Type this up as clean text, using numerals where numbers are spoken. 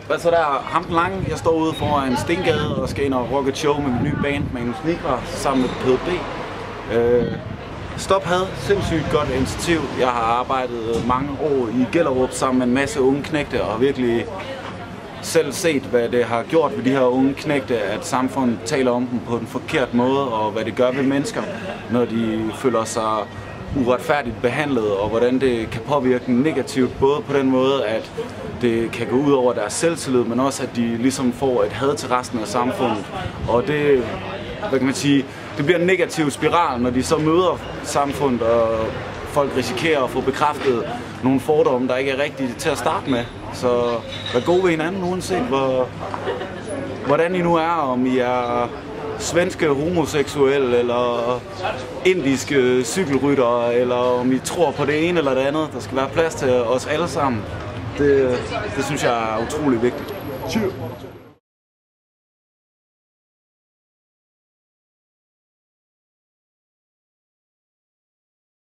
Hvad så der? Ham den lange. Jeg står ude foran Stengade og skal ind og rocke et show med mit nye band, Manus Nigra, sammen med PDB. Stop havde sindssygt godt initiativ. Jeg har arbejdet mange år i Gellerup sammen med en masse unge knægte og har virkelig selv set, hvad det har gjort ved de her unge knægte, at samfundet taler om dem på den forkerte måde, og hvad det gør ved mennesker, når de føler sig uretfærdigt behandlet, og hvordan det kan påvirke dem negativt, både på den måde, at det kan gå ud over deres selvtillid, men også at de ligesom får et had til resten af samfundet. Og det, hvad kan man sige, det bliver en negativ spiral, når de så møder samfundet, og folk risikerer at få bekræftet nogle fordomme, der ikke er rigtige til at starte med. Så vær gode ved hinanden, uanset hvordan I nu er, om I er svenske homoseksuelle, eller indiske cykelryttere, eller om I tror på det ene eller det andet. Der skal være plads til os alle sammen. Det synes jeg er utrolig vigtigt. Cheers.